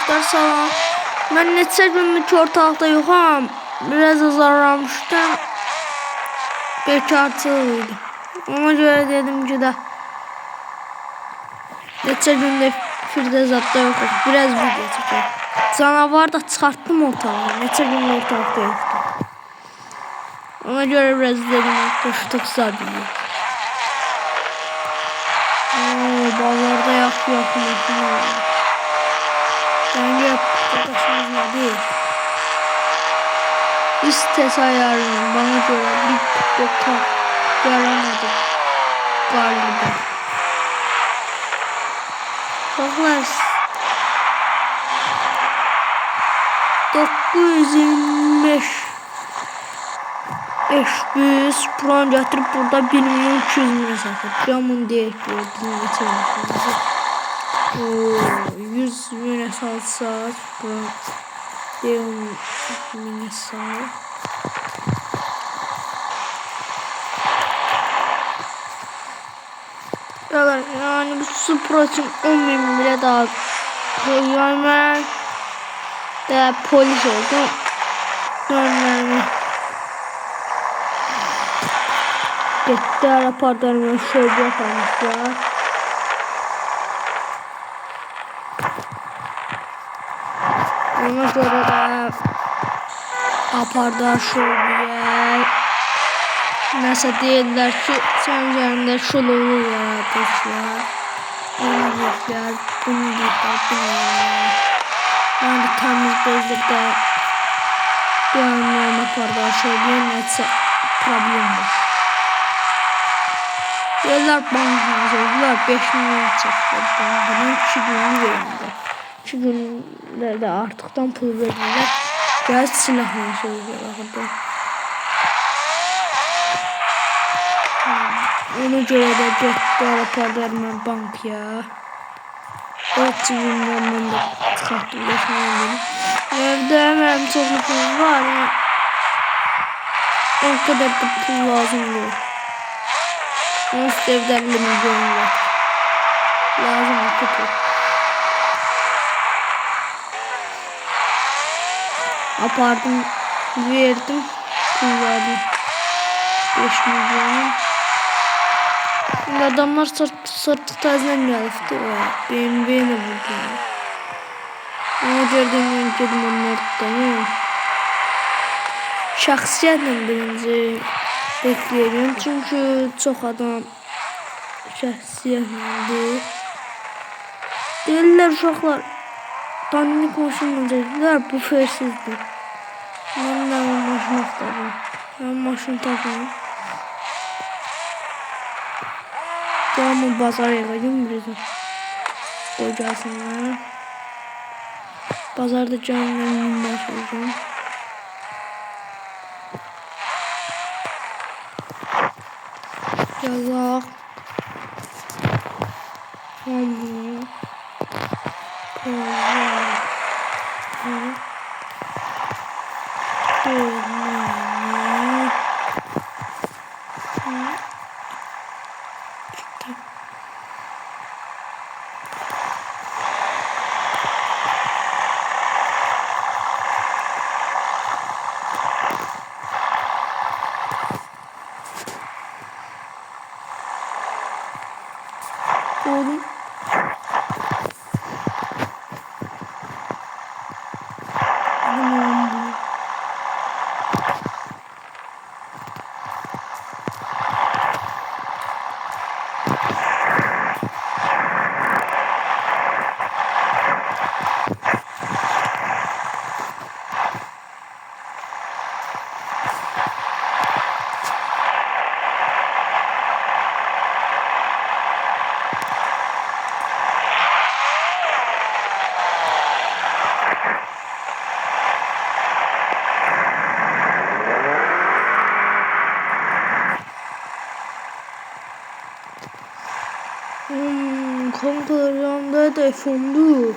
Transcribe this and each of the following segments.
arkadaşlar, salam. Ben neçə gündür ki ortalıqda yoxam. Biraz azarlamışdım. Bekarçılıydı. Ona göre dedim ki de neçə gündür Firdevsat'ta yoxum. Biraz video çəkəm. Canavar da çıxartdım ortalığa. Neçə gündür ortalıqda yoxdum. Ona göre biraz dedim arkadaşlar güzel video. Bazarda yakın. Bence arkadaşımız değil. İstes ayarını bana göre bir boka yaramadım galiba. Baklar 925 500 puan getirip burada 1.200.000 satır. Camın değil ki 100.000 satsa puan değil 10.000 satır. Yani bu Supra için 10.000 bile daha yani de polis oldu. Yani gitti araparlarına şöyle yapmışlar. Ona göre de apardar şöyle mesela değiller ki sen üzerinde şololu yaratmışlar. Onu diyecekler, bunu diyecekler. Yani temiz bezirde bir anlayama apardar şöyle netse problem var. Yerler bankına söylediler 5 milyon çektiler. Bunun 2 günü verildi. 2 günlerde artıktan pul verirler. Gel silahını söylüyorlar. Ona göre de gitti araparlarına bankaya. 4 cibimden ben de çıkarttım. Evde hemen çok pul var ya. O kadar da pul lazım değil. Nasıl evden milyon var. Lazım bir pul. Apardım, verdim, pullarını 5 milyonu. Adamlar sırtı tazen geldi. Beni vurdular. Ona gördüğüm dedim onlar da. Şahsiyetle birinci bekliyorum çünkü çok adam şahsiyetle değiller uşaklar. Tanrı konuşulmaz dediler bu fersizdi. Ben de maşın aktarım. Ben maşın takıyorum. Tamam bazar yakayım birazdan. Kocasına. Pazarda canlı başlayacağım. Yazak. Tamam. Oğlum. Kankalarımda da fondu.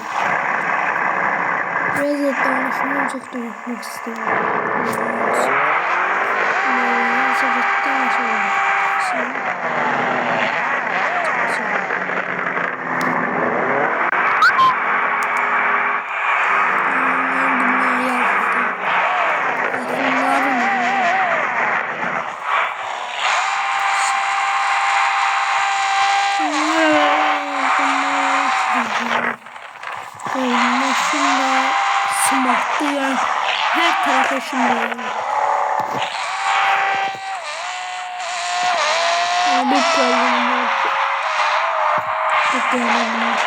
Biraz da danışmayı çok danışmak istemiyorum. Maşın da smartlı yani her tarafa şimdi yani. Bir problemim var. Bir problemim var.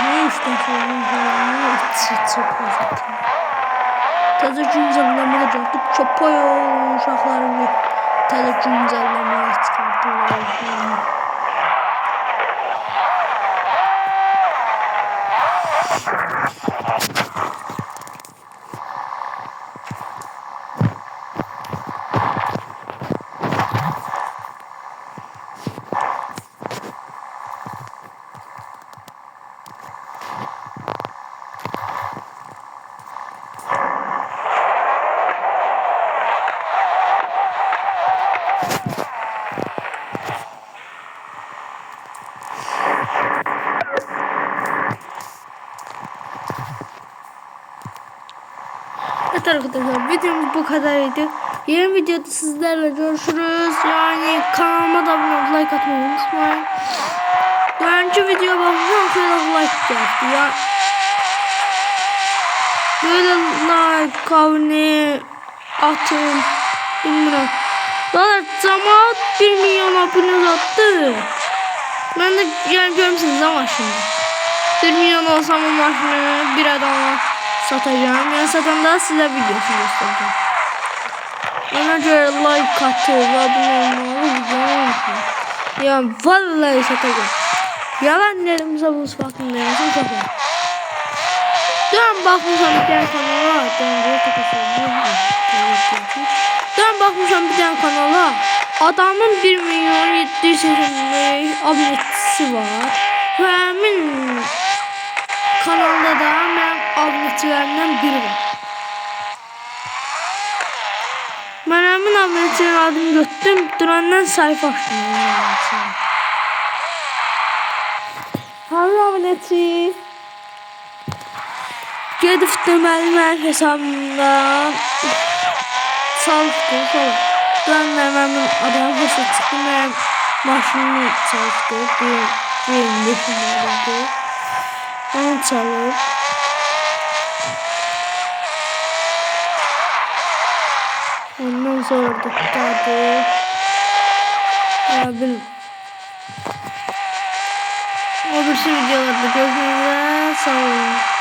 Ne işte sorunum çok fazla. Taze güncelleme yaptık. Çapaya uşaqlarını taze güncelleme çıkarttılar. Evet arkadaşlar, videomuz bu kadarıydı. Yeni videoda sizlerle görüşürüz. Yani kanalıma da abone olup like atmayı unutmayın. Önceki video bakacağım kadar like geldi ya. Böyle like, abone atın. Bilmiyorum. Valla cemaat 1 milyon abone attı. Ben de yani görmüşsünüz ama şimdi 1 milyon olsam o maşını bir adama satacağım. Yani satanda size videosunu göstereceğim. Ona göre like atı ve abone olmayı. Yani vallahi satacağım. Yalan dedim sabun sıfatını dedim. Dön bakmışam bir tane kanala. Dön bakmışam bir tane kanala. Adamın 1 milyon 785 abonesi var. Ve hemen kanalda da hemen abonecilerimden biri var. Ben hemen abonecilerin adını götürdüm. Durandan sayfa açtım. Hangi aboneci? Gedib deməli hesabımda çalışdım falan. Ben de hemen adamın hesabı çıktı. Ben maşını çalıştım. Bir düşünüyordu. Onu çalıp. Ondan sonra da tutardı. O bir videolarda görüşmek üzere. Sağ olun.